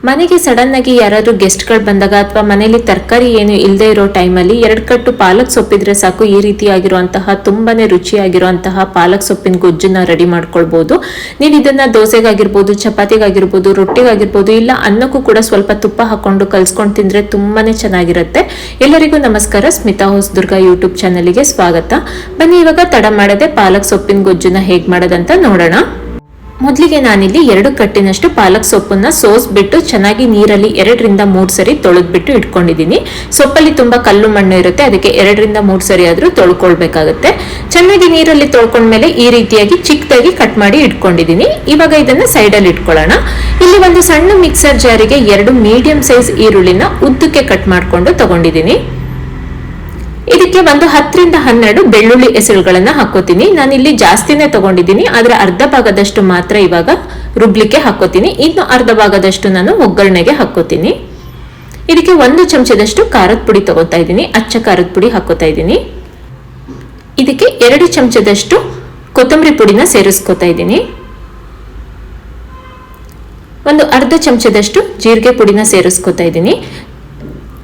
ಮನೆಗೆ ಸಡನ್ ಆಗಿ ಯಾರಾದ್ರೂ ಗೆಸ್ಟ್ಗಳು ಬಂದಾಗ ಅಥವಾ ಮನೆಯಲ್ಲಿ ತರಕಾರಿ ಏನು ಇಲ್ಲದೆ ಇರೋ ಟೈಮಲ್ಲಿ 2 ಕಟ್ಟು ಪಾಲಕ್ ಸೊಪ್ಪಿದ್ರೆ ಸಾಕು, ಈ ರೀತಿಯಾಗಿರುವಂತಹ ತುಂಬಾನೇ ರುಚಿಯಾಗಿರುವಂತಹ ಪಾಲಕ್ ಸೊಪ್ಪಿನ ಗೊಜ್ಜನ್ನ ರೆಡಿ ಮಾಡ್ಕೊಳ್ಬಹುದು. ನೀವು ಇದನ್ನ ದೋಸೆಗಾಗಿರ್ಬೋದು, ಚಪಾತಿಗಾಗಿರ್ಬೋದು, ರೊಟ್ಟಿಗಾಗಿರ್ಬೋದು, ಇಲ್ಲ ಅನ್ನಕ್ಕೂ ಕೂಡ ಸ್ವಲ್ಪ ತುಪ್ಪ ಹಾಕೊಂಡು ಕಲ್ಸ್ಕೊಂಡು ತಿಂದ್ರೆ ತುಂಬಾನೇ ಚೆನ್ನಾಗಿರುತ್ತೆ. ಎಲ್ಲರಿಗೂ ನಮಸ್ಕಾರ, ಸ್ಮಿತಾ ಹೊಸದುರ್ಗ ಯೂಟ್ಯೂಬ್ ಚಾನಲ್ಗೆ ಸ್ವಾಗತ. ಬನ್ನಿ ಇವಾಗ ತಡ ಮಾಡದೆ ಪಾಲಕ್ ಸೊಪ್ಪಿನ ಗೊಜ್ಜನ್ನ ಹೇಗ್ ಮಾಡೋದಂತ ನೋಡೋಣ. ಮೊದಲಿಗೆ ನಾನಿಲ್ಲಿ 2 ಕಟ್ಟಿನಷ್ಟು ಪಾಲಕ್ ಸೊಪ್ಪನ್ನ ಸೋಸ್ಬಿಟ್ಟು ಚೆನ್ನಾಗಿ ನೀರಲ್ಲಿ 2 ರಿಂದ 3 ಸರಿ ತೊಳೆದ್ಬಿಟ್ಟು ಇಟ್ಕೊಂಡಿದ್ದೀನಿ. ಸೊಪ್ಪಲ್ಲಿ ತುಂಬಾ ಕಲ್ಲು ಮಣ್ಣು ಇರುತ್ತೆ, ಅದಕ್ಕೆ 2 ರಿಂದ 3 ಸರಿ ಆದ್ರೂ ತೊಳ್ಕೊಳ್ಬೇಕಾಗುತ್ತೆ. ಚೆನ್ನಾಗಿ ನೀರಲ್ಲಿ ತೊಳ್ಕೊಂಡ್ಮೇಲೆ ಈ ರೀತಿಯಾಗಿ ಚಿಕ್ಕದಾಗಿ ಕಟ್ ಮಾಡಿ ಇಟ್ಕೊಂಡಿದ್ದೀನಿ. ಇವಾಗ ಇದನ್ನ ಸೈಡಲ್ಲಿ ಇಟ್ಕೊಳ್ಳೋಣ. ಇಲ್ಲಿ ಒಂದು ಸಣ್ಣ ಮಿಕ್ಸರ್ ಜಾರಿಗೆ 2 ಮೀಡಿಯಂ ಸೈಜ್ ಈರುಳ್ಳಿನ ಉದ್ದಕ್ಕೆ ಕಟ್ ಮಾಡ್ಕೊಂಡು ತಗೊಂಡಿದ್ದೀನಿ. ಇದಕ್ಕೆ ಒಂದು 10 ರಿಂದ 12 ಬೆಳ್ಳುಳ್ಳಿ ಎಸಳುಗಳನ್ನ ಹಾಕೋತೀನಿ. ನಾನಿಲ್ಲಿ ಜಾಸ್ತಿನೇ ತಗೊಂಡಿದ್ದೀನಿ, ಆದ್ರೆ ಅರ್ಧ ಭಾಗದಷ್ಟು ಮಾತ್ರ ಇವಾಗ ರುಬ್ಲಿಕ್ಕೆ ಹಾಕೋತೀನಿ. ಇನ್ನು ಅರ್ಧ ಭಾಗದಷ್ಟು ನಾನು ಒಗ್ಗರಣೆಗೆ ಹಾಕೋತೀನಿ. ಇದಕ್ಕೆ 1 ಚಮಚದಷ್ಟು ಖಾರದ ಪುಡಿ ತಗೋತಾ ಇದ್ದೀನಿ, ಅಚ್ಚ ಖಾರದ ಪುಡಿ ಹಾಕೋತಾ ಇದ್ದೀನಿ. ಇದಕ್ಕೆ 2 ಚಮಚದಷ್ಟು ಕೊತ್ತಂಬರಿ ಪುಡಿನ ಸೇರಿಸ್ಕೊತಾ ಇದ್ದೀನಿ. ಒಂದು ಅರ್ಧ ಚಮಚದಷ್ಟು ಜೀರಿಗೆ ಪುಡಿನ ಸೇರಿಸ್ಕೊತಾ ಇದ್ದೀನಿ.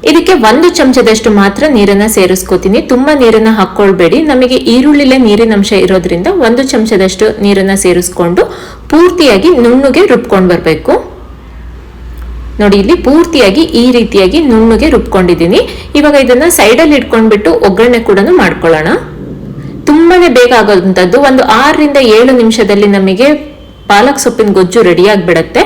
ಇದಕ್ಕೆ 1 ಚಮಚದಷ್ಟು ಮಾತ್ರ ನೀರನ್ನ ಸೇರಿಸ್ಕೋತೀನಿ. ತುಂಬಾ ನೀರನ್ನ ಹಾಕೊಳ್ಬೇಡಿ, ನಮಗೆ ಈರುಳ್ಳಿಲೇ ನೀರಿನ ಅಂಶ ಇರೋದ್ರಿಂದ 1 ಚಮಚದಷ್ಟು ನೀರನ್ನ ಸೇರಿಸ್ಕೊಂಡು ಪೂರ್ತಿಯಾಗಿ ನುಣ್ಣಗೆ ರುಬ್ಕೊಂಡು ಬರಬೇಕು. ನೋಡಿ, ಇಲ್ಲಿ ಪೂರ್ತಿಯಾಗಿ ಈ ರೀತಿಯಾಗಿ ನುಣ್ಣಗೆ ರುಬ್ಕೊಂಡಿದ್ದೀನಿ. ಇವಾಗ ಇದನ್ನ ಸೈಡಲ್ಲಿ ಇಟ್ಕೊಂಡ್ಬಿಟ್ಟು ಒಗ್ಗರಣೆ ಕೂಡ ಮಾಡ್ಕೊಳ್ಳೋಣ. ತುಂಬಾನೇ ಬೇಗ ಆಗೋದಂಥದ್ದು, ಒಂದು 6 ರಿಂದ 7 ನಿಮಿಷದಲ್ಲಿ ನಮಗೆ ಪಾಲಕ್ ಸೊಪ್ಪಿನ ಗೊಜ್ಜು ರೆಡಿ ಆಗಿಬಿಡತ್ತೆ.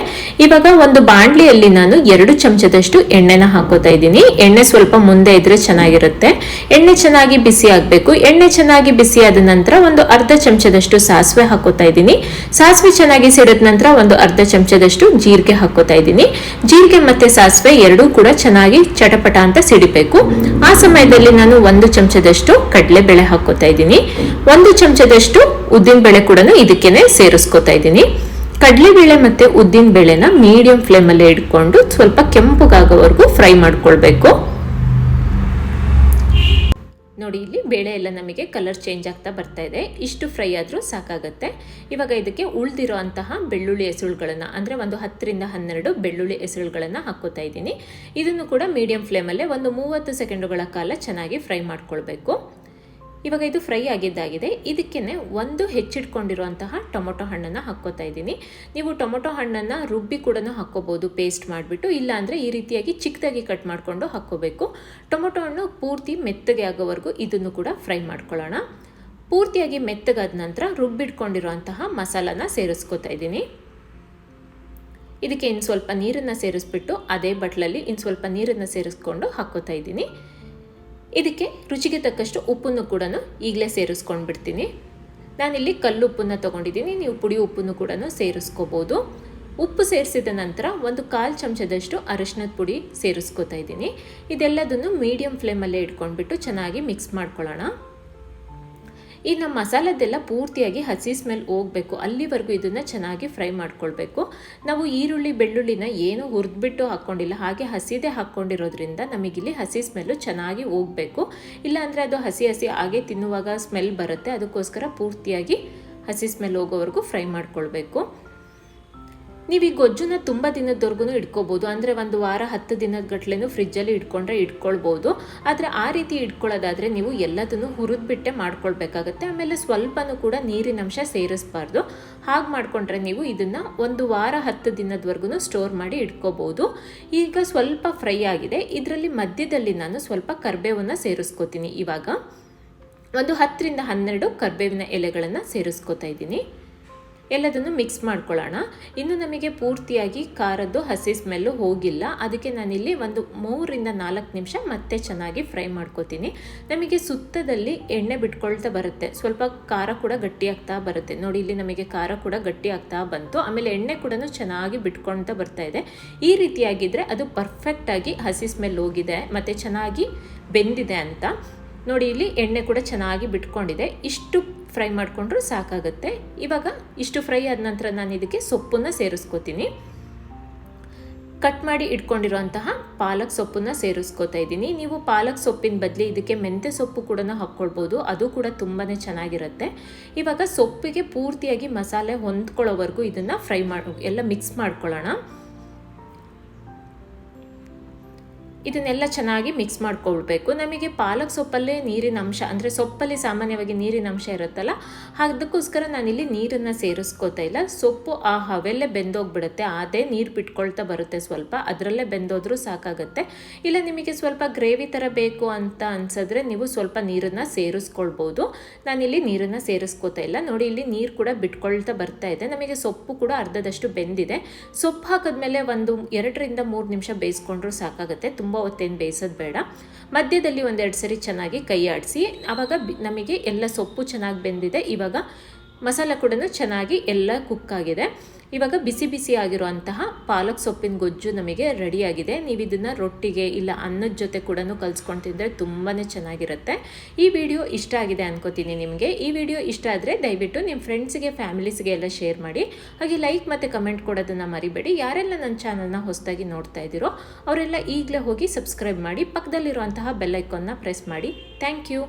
ಇವಾಗ ಒಂದು ಬಾಣಲಿಯಲ್ಲಿ ನಾನು 2 ಚಮಚದಷ್ಟು ಎಣ್ಣೆನ ಹಾಕೋತಾ ಇದ್ದೀನಿ. ಎಣ್ಣೆ ಸ್ವಲ್ಪ ಮುಂದೆ ಇದ್ರೆ ಚೆನ್ನಾಗಿರುತ್ತೆ. ಎಣ್ಣೆ ಚೆನ್ನಾಗಿ ಬಿಸಿ ಆಗ್ಬೇಕು. ಎಣ್ಣೆ ಚೆನ್ನಾಗಿ ಬಿಸಿ ಆದ ನಂತರ ಒಂದು ಅರ್ಧ ಚಮಚದಷ್ಟು ಸಾಸಿವೆ ಹಾಕೋತಾ ಇದ್ದೀನಿ. ಸಾಸಿವೆ ಚೆನ್ನಾಗಿ ಸಿಡಿದ ನಂತರ ಒಂದು ಅರ್ಧ ಚಮಚದಷ್ಟು ಜೀರಿಗೆ ಹಾಕೋತಾ ಇದ್ದೀನಿ. ಜೀರಿಗೆ ಮತ್ತೆ ಸಾಸಿವೆ ಎರಡೂ ಕೂಡ ಚೆನ್ನಾಗಿ ಚಟಪಟ ಅಂತ ಸಿಡಿಬೇಕು. ಆ ಸಮಯದಲ್ಲಿ ನಾನು 1 ಚಮಚದಷ್ಟು ಕಡಲೆಬೇಳೆ ಹಾಕೋತಾ ಇದ್ದೀನಿ. 1 ಚಮಚದಷ್ಟು ಉದ್ದಿನ ಬೇಳೆ ಕೂಡ ಇದಕ್ಕೇನೆ ಸೇರಿಸ್ಕೊತಾ ಇದ್ದೀನಿ. ಕಡಲೆಬೇಳೆ ಮತ್ತೆ ಉದ್ದಿನ ಬೇಳೆನ ಮೀಡಿಯಂ ಫ್ಲೇಮ್ ಅಲ್ಲೇ ಇಟ್ಕೊಂಡು ಸ್ವಲ್ಪ ಕೆಂಪುಗಾಗೋವರೆಗೂ ಫ್ರೈ ಮಾಡ್ಕೊಳ್ಬೇಕು. ನೋಡಿ, ಇಲ್ಲಿ ಬೇಳೆ ಎಲ್ಲ ನಮಗೆ ಕಲರ್ ಚೇಂಜ್ ಆಗ್ತಾ ಬರ್ತಾ ಇದೆ. ಇಷ್ಟು ಫ್ರೈ ಆದ್ರೂ ಸಾಕಾಗತ್ತೆ. ಇವಾಗ ಇದಕ್ಕೆ ಉಳಿದಿರೋ ಅಂತಹ ಬೆಳ್ಳುಳ್ಳಿ ಎಸಳುಗಳನ್ನ, ಅಂದ್ರೆ ಒಂದು 10 ರಿಂದ 12 ಬೆಳ್ಳುಳ್ಳಿ ಎಸಳುಗಳನ್ನ ಹಾಕೋತಾ ಇದ್ದೀನಿ. ಇದನ್ನು ಕೂಡ ಮೀಡಿಯಂ ಫ್ಲೇಮ್ ಅಲ್ಲೇ ಒಂದು 30 ಸೆಕೆಂಡುಗಳ ಕಾಲ ಚೆನ್ನಾಗಿ ಫ್ರೈ ಮಾಡ್ಕೊಳ್ಬೇಕು. ಇವಾಗ ಇದು ಫ್ರೈ ಆಗಿದ್ದಾಗಿದೆ. ಇದಕ್ಕೇನೆ 1 ಹೆಚ್ಚಿಟ್ಕೊಂಡಿರುವಂತಹ ಟೊಮೊಟೊ ಹಣ್ಣನ್ನ ಹಾಕೋತಾ ಇದ್ದೀನಿ. ನೀವು ಟೊಮೊಟೊ ಹಣ್ಣನ್ನ ರುಬ್ಬಿ ಕೂಡ ಹಾಕೋಬಹುದು, ಪೇಸ್ಟ್ ಮಾಡಿಬಿಟ್ಟು. ಇಲ್ಲ ಅಂದ್ರೆ ಈ ರೀತಿಯಾಗಿ ಚಿಕ್ಕದಾಗಿ ಕಟ್ ಮಾಡ್ಕೊಂಡು ಹಾಕೋಬೇಕು. ಟೊಮೊಟೊ ಹಣ್ಣು ಪೂರ್ತಿ ಮೆತ್ತಗೆ ಆಗೋವರೆಗೂ ಇದನ್ನು ಕೂಡ ಫ್ರೈ ಮಾಡ್ಕೊಳ್ಳೋಣ. ಪೂರ್ತಿಯಾಗಿ ಮೆತ್ತಗಾದ ನಂತರ ರುಬ್ಬಿಟ್ಕೊಂಡಿರುವಂತಹ ಮಸಾಲಾನ ಸೇರಿಸ್ಕೊತಾ ಇದ್ದೀನಿ. ಇದಕ್ಕೆ ಇನ್ನು ಸ್ವಲ್ಪ ನೀರನ್ನ ಸೇರಿಸ್ಬಿಟ್ಟು ಅದೇ ಬಟ್ಲಲ್ಲಿ ಇನ್ನು ಸ್ವಲ್ಪ ನೀರನ್ನ ಸೇರಿಸ್ಕೊಂಡು ಹಾಕೋತಾ ಇದ್ದೀನಿ. ಇದಕ್ಕೆ ರುಚಿಗೆ ತಕ್ಕಷ್ಟು ಉಪ್ಪನ್ನು ಕೂಡ ಈಗಲೇ ಸೇರಿಸ್ಕೊಂಡು ಬಿಡ್ತೀನಿ. ನಾನಿಲ್ಲಿ ಕಲ್ಲು ಉಪ್ಪನ್ನು ತಗೊಂಡಿದ್ದೀನಿ, ನೀವು ಪುಡಿ ಉಪ್ಪನ್ನು ಕೂಡ ಸೇರಿಸ್ಕೋಬೋದು. ಉಪ್ಪು ಸೇರಿಸಿದ ನಂತರ ಒಂದು 1/4 ಚಮಚದಷ್ಟು ಅರಿಶಿನದ ಪುಡಿ ಸೇರಿಸ್ಕೋತಾ ಇದ್ದೀನಿ. ಇದೆಲ್ಲದನ್ನು ಮೀಡಿಯಂ ಫ್ಲೇಮಲ್ಲೇ ಇಟ್ಕೊಂಡ್ಬಿಟ್ಟು ಚೆನ್ನಾಗಿ ಮಿಕ್ಸ್ ಮಾಡ್ಕೊಳ್ಳೋಣ. ಈ ನಮ್ಮ ಮಸಾಲದೆಲ್ಲ ಪೂರ್ತಿಯಾಗಿ ಹಸಿ ಸ್ಮೆಲ್ ಹೋಗಬೇಕು, ಅಲ್ಲಿವರೆಗೂ ಇದನ್ನು ಚೆನ್ನಾಗಿ ಫ್ರೈ ಮಾಡ್ಕೊಳ್ಬೇಕು. ನಾವು ಈರುಳ್ಳಿ ಬೆಳ್ಳುಳ್ಳಿನ ಏನು ಹುರಿದ್ಬಿಟ್ಟು ಹಾಕ್ಕೊಂಡಿಲ್ಲ, ಹಾಗೆ ಹಸಿದೇ ಹಾಕ್ಕೊಂಡಿರೋದ್ರಿಂದ ನಮಗಿಲ್ಲಿ ಹಸಿ ಸ್ಮೆಲ್ಲು ಚೆನ್ನಾಗಿ ಹೋಗಬೇಕು. ಇಲ್ಲಾಂದರೆ ಅದು ಹಸಿ ಹಸಿ ಹಾಗೆ ತಿನ್ನುವಾಗ ಸ್ಮೆಲ್ ಬರುತ್ತೆ. ಅದಕ್ಕೋಸ್ಕರ ಪೂರ್ತಿಯಾಗಿ ಹಸಿ ಸ್ಮೆಲ್ ಹೋಗೋವರೆಗೂ ಫ್ರೈ ಮಾಡ್ಕೊಳ್ಬೇಕು. ನೀವು ಈ ಗೊಜ್ಜನ್ನ ತುಂಬ ದಿನದವರೆಗೂ ಇಟ್ಕೋಬೋದು. ಅಂದರೆ 1 ವಾರ 10 ದಿನದ ಗಟ್ಲೆನೂ ಫ್ರಿಜ್ಜಲ್ಲಿ ಇಟ್ಕೊಂಡ್ರೆ ಇಟ್ಕೊಳ್ಬೋದು. ಆದರೆ ಆ ರೀತಿ ಇಟ್ಕೊಳ್ಳೋದಾದರೆ ನೀವು ಎಲ್ಲದನ್ನು ಹುರಿದ್ಬಿಟ್ಟೆ ಮಾಡ್ಕೊಳ್ಬೇಕಾಗತ್ತೆ. ಆಮೇಲೆ ಸ್ವಲ್ಪನೂ ಕೂಡ ನೀರಿನಂಶ ಸೇರಿಸಬಾರ್ದು. ಹಾಗೆ ಮಾಡಿಕೊಂಡ್ರೆ ನೀವು ಇದನ್ನು 1 ವಾರ 10 ದಿನದವರೆಗೂ ಸ್ಟೋರ್ ಮಾಡಿ ಇಟ್ಕೋಬೋದು. ಈಗ ಸ್ವಲ್ಪ ಫ್ರೈ ಆಗಿದೆ. ಇದರಲ್ಲಿ ಮಧ್ಯದಲ್ಲಿ ನಾನು ಸ್ವಲ್ಪ ಕರಿಬೇವನ್ನು ಸೇರಿಸ್ಕೋತೀನಿ. ಇವಾಗ ಒಂದು 10 ರಿಂದ 12 ಕರಿಬೇವಿನ ಎಲೆಗಳನ್ನು ಸೇರಿಸ್ಕೋತಾ ಇದ್ದೀನಿ. ಎಲ್ಲದನ್ನು ಮಿಕ್ಸ್ ಮಾಡ್ಕೊಳ್ಳೋಣ. ಇನ್ನು ನಮಗೆ ಪೂರ್ತಿಯಾಗಿ ಖಾರದ್ದು ಹಸಿ ಸ್ಮೆಲ್ಲು ಹೋಗಿಲ್ಲ, ಅದಕ್ಕೆ ನಾನಿಲ್ಲಿ ಒಂದು 3 ರಿಂದ 4 ನಿಮಿಷ ಮತ್ತೆ ಚೆನ್ನಾಗಿ ಫ್ರೈ ಮಾಡ್ಕೋತೀನಿ. ನಮಗೆ ಸುತ್ತದಲ್ಲಿ ಎಣ್ಣೆ ಬಿಟ್ಕೊಳ್ತಾ ಬರುತ್ತೆ, ಸ್ವಲ್ಪ ಖಾರ ಕೂಡ ಗಟ್ಟಿ ಆಗ್ತಾ ಬರುತ್ತೆ. ನೋಡಿ, ಇಲ್ಲಿ ನಮಗೆ ಖಾರ ಕೂಡ ಗಟ್ಟಿ ಆಗ್ತಾ ಬಂತು. ಆಮೇಲೆ ಎಣ್ಣೆ ಕೂಡ ಚೆನ್ನಾಗಿ ಬಿಟ್ಕೊಳ್ತಾ ಬರ್ತಾ ಇದೆ. ಈ ರೀತಿಯಾಗಿದ್ದರೆ ಅದು ಪರ್ಫೆಕ್ಟಾಗಿ ಹಸಿ ಸ್ಮೆಲ್ ಹೋಗಿದೆ ಮತ್ತು ಚೆನ್ನಾಗಿ ಬೆಂದಿದೆ ಅಂತ. ನೋಡಿ, ಇಲ್ಲಿ ಎಣ್ಣೆ ಕೂಡ ಚೆನ್ನಾಗಿ ಬಿಟ್ಕೊಂಡಿದೆ. ಇಷ್ಟು ಫ್ರೈ ಮಾಡಿಕೊಂಡ್ರೂ ಸಾಕಾಗುತ್ತೆ. ಇವಾಗ ಇಷ್ಟು ಫ್ರೈ ಆದ ನಂತರ ನಾನು ಇದಕ್ಕೆ ಸೊಪ್ಪನ್ನು ಸೇರಿಸ್ಕೋತೀನಿ. ಕಟ್ ಮಾಡಿ ಇಟ್ಕೊಂಡಿರುವಂತಹ ಪಾಲಕ್ ಸೊಪ್ಪನ್ನ ಸೇರಿಸ್ಕೋತಾ ಇದ್ದೀನಿ. ನೀವು ಪಾಲಕ್ ಸೊಪ್ಪಿನ ಬದಲು ಇದಕ್ಕೆ ಮೆಂತ್ಯ ಸೊಪ್ಪು ಕೂಡ ಹಾಕ್ಕೊಳ್ಬೋದು, ಅದು ಕೂಡ ತುಂಬಾ ಚೆನ್ನಾಗಿರುತ್ತೆ. ಇವಾಗ ಸೊಪ್ಪಿಗೆ ಪೂರ್ತಿಯಾಗಿ ಮಸಾಲೆ ಹೊಂದ್ಕೊಳ್ಳೋವರೆಗೂ ಇದನ್ನು ಫ್ರೈ ಎಲ್ಲ ಮಿಕ್ಸ್ ಮಾಡ್ಕೊಳ್ಳೋಣ. ಇದನ್ನೆಲ್ಲ ಚೆನ್ನಾಗಿ ಮಿಕ್ಸ್ ಮಾಡ್ಕೊಳ್ಬೇಕು. ನಮಗೆ ಪಾಲಕ್ ಸೊಪ್ಪಲ್ಲೇ ನೀರಿನ ಅಂಶ, ಅಂದರೆ ಸೊಪ್ಪಲ್ಲಿ ಸಾಮಾನ್ಯವಾಗಿ ನೀರಿನ ಅಂಶ ಇರುತ್ತಲ್ಲ, ಅದಕ್ಕೋಸ್ಕರ ನಾನಿಲ್ಲಿ ನೀರನ್ನು ಸೇರಿಸ್ಕೋತಾ ಇಲ್ಲ. ಸೊಪ್ಪು ಆ ಹವೆಲ್ಲೇ ಬೆಂದೋಗ್ಬಿಡುತ್ತೆ, ಅದೇ ನೀರು ಬಿಟ್ಕೊಳ್ತಾ ಬರುತ್ತೆ ಸ್ವಲ್ಪ, ಅದರಲ್ಲೇ ಬೆಂದೋದ್ರೂ ಸಾಕಾಗುತ್ತೆ. ಇಲ್ಲ ನಿಮಗೆ ಸ್ವಲ್ಪ ಗ್ರೇವಿ ಥರ ಬೇಕು ಅಂತ ಅನ್ಸಿದ್ರೆ ನೀವು ಸ್ವಲ್ಪ ನೀರನ್ನು ಸೇರಿಸ್ಕೊಳ್ಬೋದು. ನಾನಿಲ್ಲಿ ನೀರನ್ನು ಸೇರಿಸ್ಕೋತಾ ಇಲ್ಲ. ನೋಡಿ, ಇಲ್ಲಿ ನೀರು ಕೂಡ ಬಿಟ್ಕೊಳ್ತಾ ಬರ್ತಾ ಇದೆ. ನಮಗೆ ಸೊಪ್ಪು ಕೂಡ ಅರ್ಧದಷ್ಟು ಬೆಂದಿದೆ. ಸೊಪ್ಪು ಹಾಕಿದ್ಮೇಲೆ ಒಂದು 2 ರಿಂದ 3 ನಿಮಿಷ ಬೇಯಿಸ್ಕೊಂಡ್ರೂ ಸಾಕಾಗುತ್ತೆ, ತುಂಬ ಹೊತ್ತೇನು ಬೇಯಿಸೋದು ಬೇಡ. ಮಧ್ಯದಲ್ಲಿ 1-2 ಸರಿ ಚೆನ್ನಾಗಿ ಕೈ ಆಡಿಸಿ, ಆವಾಗ ನಮಗೆ ಎಲ್ಲ ಸೊಪ್ಪು ಚೆನ್ನಾಗಿ ಬೆಂದಿದೆ. ಇವಾಗ ಮಸಾಲ ಕೂಡ ಚೆನ್ನಾಗಿ ಎಲ್ಲ ಕುಕ್ ಆಗಿದೆ. ಇವಾಗ ಬಿಸಿ ಬಿಸಿ ಆಗಿರುವಂತಹ ಪಾಲಕ್ ಸೊಪ್ಪಿನ ಗೊಜ್ಜು ನಮಗೆ ರೆಡಿಯಾಗಿದೆ. ನೀವು ಇದನ್ನು ರೊಟ್ಟಿಗೆ ಇಲ್ಲ ಅನ್ನದ ಜೊತೆ ಕೂಡ ಕಲಿಸ್ಕೊಂಡು ತಿಂದರೆ ತುಂಬಾ ಚೆನ್ನಾಗಿರುತ್ತೆ. ಈ ವಿಡಿಯೋ ಇಷ್ಟ ಆಗಿದೆ ಅನ್ಕೋತೀನಿ ನಿಮಗೆ. ಈ ವಿಡಿಯೋ ಇಷ್ಟ ಆದರೆ ದಯವಿಟ್ಟು ನಿಮ್ಮ ಫ್ರೆಂಡ್ಸಿಗೆ, ಫ್ಯಾಮಿಲೀಸ್ಗೆ ಎಲ್ಲ ಶೇರ್ ಮಾಡಿ. ಹಾಗೆ ಲೈಕ್ ಮತ್ತು ಕಮೆಂಟ್ ಕೊಡೋದನ್ನು ಮರಿಬೇಡಿ. ಯಾರೆಲ್ಲ ನನ್ನ ಚಾನಲ್ನ ಹೊಸದಾಗಿ ನೋಡ್ತಾ ಇದ್ದೀರೋ ಅವರೆಲ್ಲ ಈಗಲೇ ಹೋಗಿ ಸಬ್ಸ್ಕ್ರೈಬ್ ಮಾಡಿ, ಪಕ್ಕದಲ್ಲಿರುವಂತಹ ಬೆಲ್ ಐಕಾನ್ನ ಪ್ರೆಸ್ ಮಾಡಿ. Thank you.